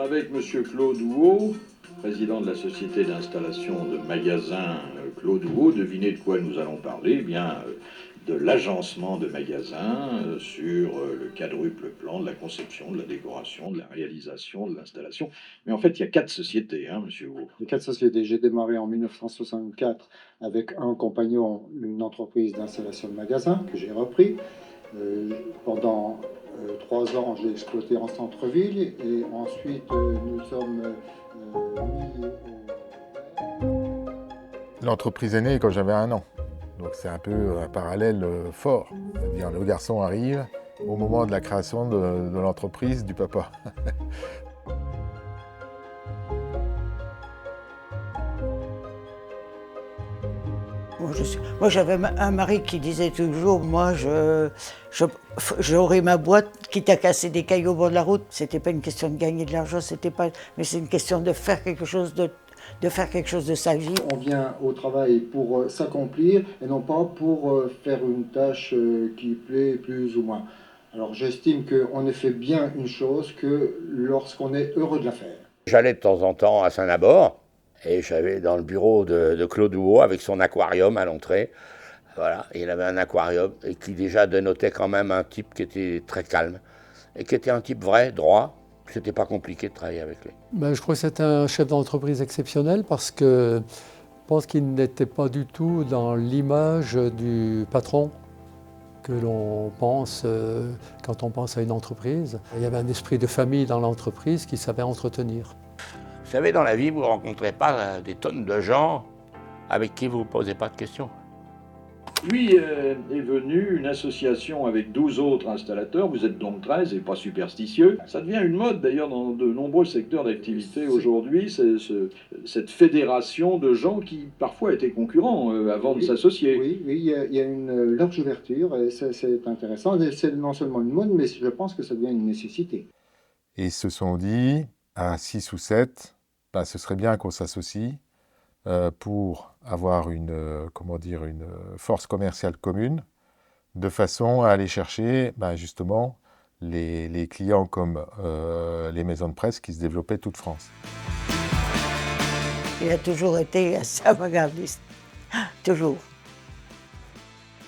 avec Monsieur Claude Houot, président de la société d'installation de magasins Claude Houot. Devinez de quoi nous allons parler? Eh bien, de l'agencement de magasins sur le quadruple plan de la conception, de la décoration, de la réalisation, de l'installation. Mais en fait, il y a 4 sociétés, hein, Monsieur Houot. Il y a 4 sociétés. J'ai démarré en 1964 avec un compagnon, une entreprise d'installation de magasins que j'ai repris. Pendant 3 ans, j'ai exploité en centre-ville et ensuite nous sommes mis L'entreprise est née quand j'avais 1 an, donc c'est un peu un parallèle fort. C'est-à-dire le garçon arrive au moment de la création de l'entreprise du papa. Moi, j'avais un mari qui disait toujours, moi, j'aurais ma boîte, quitte à casser des cailloux au bord de la route. C'était pas une question de gagner de l'argent, mais c'est une question de faire quelque chose de faire quelque chose de sa vie. On vient au travail pour s'accomplir et non pas pour faire une tâche qui plaît plus ou moins. Alors j'estime qu'on ne fait bien une chose que lorsqu'on est heureux de la faire. J'allais de temps en temps à Saint-Nabord et j'allais dans le bureau de Claude Houot avec son aquarium à l'entrée. Voilà, il avait un aquarium et qui déjà dénotait quand même un type qui était très calme et qui était un type vrai, droit. C'était pas compliqué de travailler avec lui. Je crois que c'est un chef d'entreprise exceptionnel parce que je pense qu'il n'était pas du tout dans l'image du patron que l'on pense quand on pense à une entreprise. Il y avait un esprit de famille dans l'entreprise qui savait entretenir. Vous savez, dans la vie, vous ne rencontrez pas des tonnes de gens avec qui vous ne posez pas de questions. Puis est venue une association avec 12 autres installateurs, vous êtes donc 13 et pas superstitieux. Ça devient une mode d'ailleurs dans de nombreux secteurs d'activité aujourd'hui, cette fédération de gens qui parfois étaient concurrents avant de s'associer. Oui, il y a une large ouverture et c'est intéressant. C'est non seulement une mode, mais je pense que ça devient une nécessité. Et ils se sont dit, à 6 ou 7, ce serait bien qu'on s'associe pour avoir une force commerciale commune, de façon à aller chercher justement les clients comme les maisons de presse qui se développaient toute France. Il a toujours été assez avant-gardiste, toujours.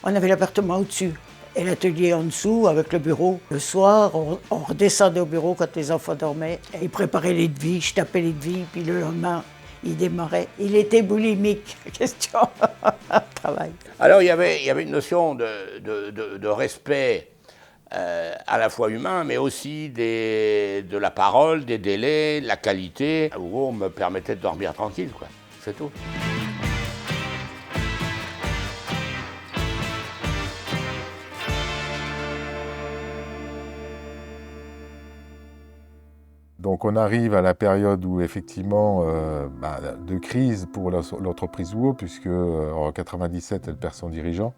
On avait l'appartement au-dessus et l'atelier en dessous avec le bureau. Le soir, on redescendait au bureau quand les enfants dormaient. Et il préparait les devis, je tapais les devis, puis le lendemain, il démarrait. Il était boulimique, question travail. Alors il y avait une notion de respect à la fois humain, mais aussi de la parole, des délais, de la qualité, où on me permettait de dormir tranquille, quoi. C'est tout. Donc on arrive à la période où effectivement de crise pour l'entreprise Houot, puisque en 97 elle perd son dirigeant,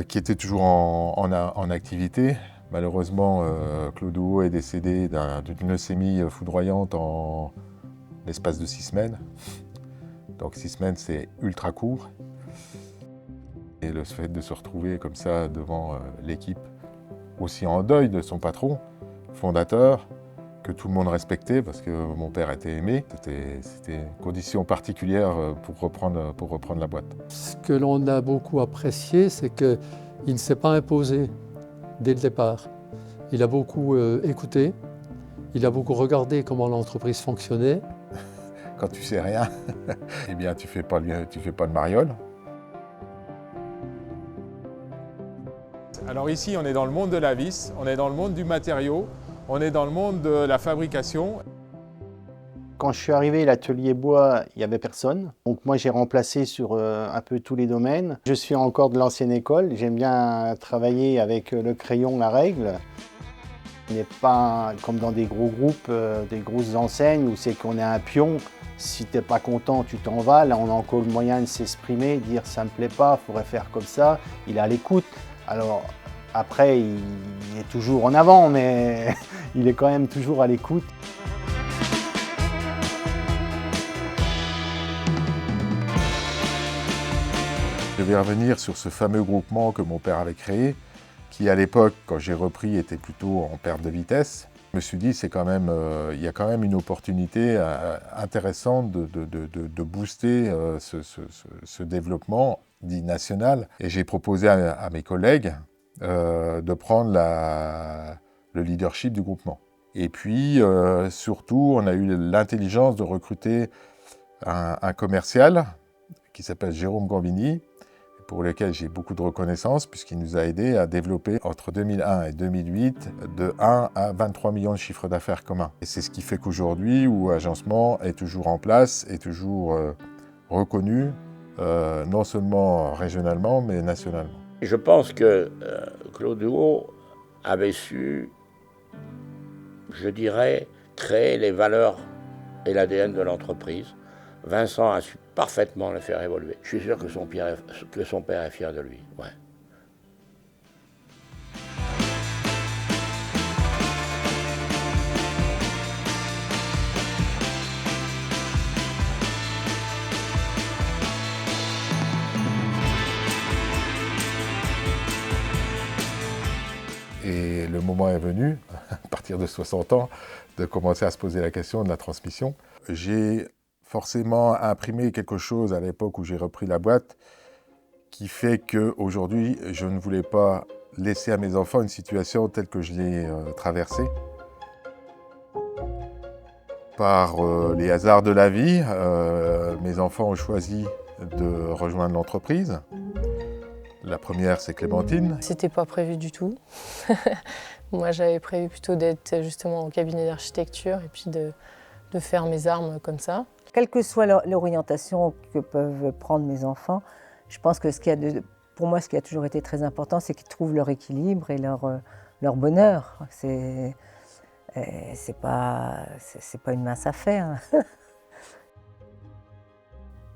qui était toujours en activité. Malheureusement, Claude Houot est décédé d'une leucémie foudroyante en l'espace de 6 semaines. Donc 6 semaines, c'est ultra court. Et le fait de se retrouver comme ça devant l'équipe, aussi en deuil de son patron, fondateur, que tout le monde respectait parce que mon père était aimé. C'était une condition particulière pour reprendre la boîte. Ce que l'on a beaucoup apprécié, c'est qu'il ne s'est pas imposé dès le départ. Il a beaucoup écouté, il a beaucoup regardé comment l'entreprise fonctionnait. Quand tu sais rien, eh bien tu fais pas de mariole. Alors ici, on est dans le monde de la vis, on est dans le monde du matériau, on est dans le monde de la fabrication. Quand je suis arrivé à l'atelier bois, il n'y avait personne. Donc moi, j'ai remplacé sur un peu tous les domaines. Je suis encore de l'ancienne école. J'aime bien travailler avec le crayon, la règle. Il n'est pas comme dans des gros groupes, des grosses enseignes où c'est qu'on est un pion. Si tu n'es pas content, tu t'en vas. Là, on a encore le moyen de s'exprimer, de dire ça ne me plaît pas, il faudrait faire comme ça. Il est à l'écoute. Alors, après, il est toujours en avant, mais il est quand même toujours à l'écoute. Je vais revenir sur ce fameux groupement que mon père avait créé, qui à l'époque, quand j'ai repris, était plutôt en perte de vitesse. Je me suis dit, c'est quand même, il y a quand même une opportunité intéressante de booster ce développement dit national. Et j'ai proposé à mes collègues de prendre le leadership du groupement. Et puis, surtout, on a eu l'intelligence de recruter un commercial qui s'appelle Jérôme Gambini, pour lequel j'ai beaucoup de reconnaissance, puisqu'il nous a aidés à développer entre 2001 et 2008 de 1 à 23 millions de chiffres d'affaires communs. Et c'est ce qui fait qu'aujourd'hui, où Agencement est toujours en place, est toujours reconnu, non seulement régionalement, mais nationalement. Je pense que Claude Huot avait su, je dirais, créer les valeurs et l'ADN de l'entreprise. Vincent a su parfaitement le faire évoluer. Je suis sûr que son père est fier de lui. Ouais. Et le moment est venu, à partir de 60 ans, de commencer à se poser la question de la transmission. J'ai forcément imprimé quelque chose à l'époque où j'ai repris la boîte qui fait qu'aujourd'hui, je ne voulais pas laisser à mes enfants une situation telle que je l'ai traversée. Par les hasards de la vie, mes enfants ont choisi de rejoindre l'entreprise. La première, c'est Clémentine. C'était pas prévu du tout. Moi, j'avais prévu plutôt d'être justement au cabinet d'architecture et puis de faire mes armes comme ça. Quelle que soit l'orientation que peuvent prendre mes enfants, je pense que pour moi, ce qui a toujours été très important, c'est qu'ils trouvent leur équilibre et leur bonheur. C'est pas une mince affaire.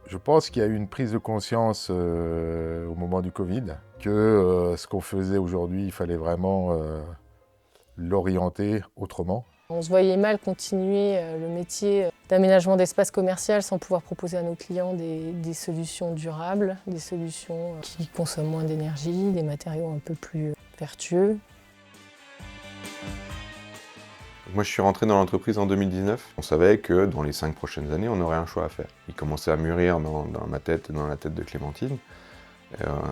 Je pense qu'il y a eu une prise de conscience au moment du Covid, que ce qu'on faisait aujourd'hui, il fallait vraiment l'orienter autrement. On se voyait mal continuer le métier d'aménagement d'espace commercial sans pouvoir proposer à nos clients des solutions durables, des solutions qui consomment moins d'énergie, des matériaux un peu plus vertueux. Moi, je suis rentré dans l'entreprise en 2019. On savait que dans les 5 prochaines années, on aurait un choix à faire. Il commençait à mûrir dans ma tête et dans la tête de Clémentine.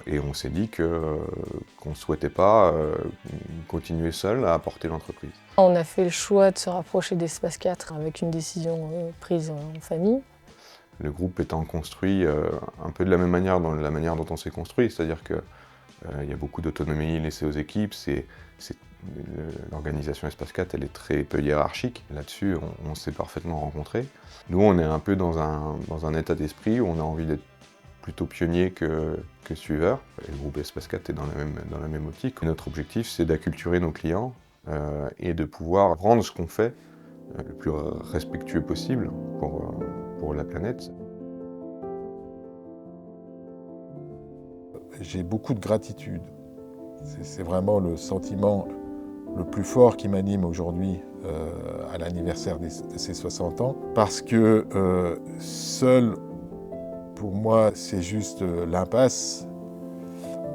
Et on s'est dit qu'on ne souhaitait pas continuer seul à porter l'entreprise. On a fait le choix de se rapprocher d'Espace 4 avec une décision prise en famille. Le groupe étant construit un peu de la même manière dans la manière dont on s'est construit, c'est-à-dire qu'il y a beaucoup d'autonomie laissée aux équipes. L'organisation Espace 4, elle est très peu hiérarchique. Là-dessus, on s'est parfaitement rencontrés. Nous, on est un peu dans un état d'esprit où on a envie d'être plutôt pionnier que suiveur. Et le groupe Espace 4 est dans la même optique. Notre objectif, c'est d'acculturer nos clients et de pouvoir rendre ce qu'on fait le plus respectueux possible pour la planète. J'ai beaucoup de gratitude. C'est vraiment le sentiment le plus fort qui m'anime aujourd'hui à l'anniversaire de ces 60 ans. Parce que seul, pour moi, c'est juste l'impasse.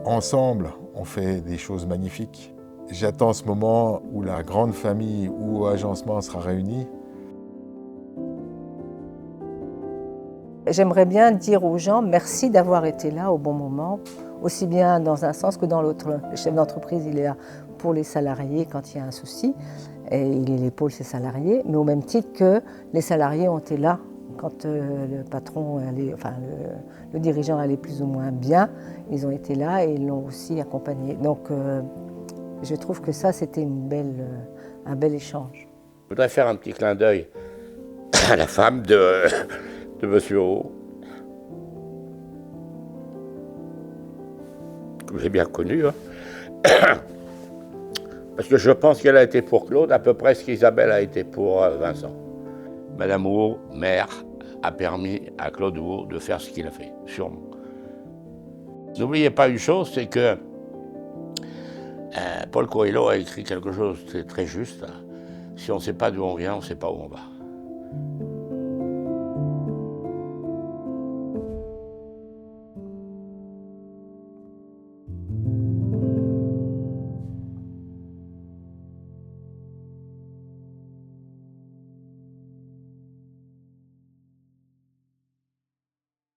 Ensemble, on fait des choses magnifiques. J'attends ce moment où la grande famille ou Agencement sera réunie. J'aimerais bien dire aux gens merci d'avoir été là au bon moment, aussi bien dans un sens que dans l'autre. Le chef d'entreprise, il est là pour les salariés quand il y a un souci, et il épaule ses salariés, mais au même titre que les salariés ont été là quand le patron allait, enfin le dirigeant allait plus ou moins bien, ils ont été là et ils l'ont aussi accompagné. Donc je trouve que ça, c'était un bel échange. Je voudrais faire un petit clin d'œil à la femme de Monsieur Huot, que j'ai bien connue, hein. Parce que je pense qu'elle a été pour Claude à peu près ce qu'Isabelle a été pour Vincent. Madame Huot, mère, a permis à Claude Huot de faire ce qu'il a fait, sûrement. N'oubliez pas une chose, c'est que Paul Coelho a écrit quelque chose de très juste. Si on ne sait pas d'où on vient, on ne sait pas où on va.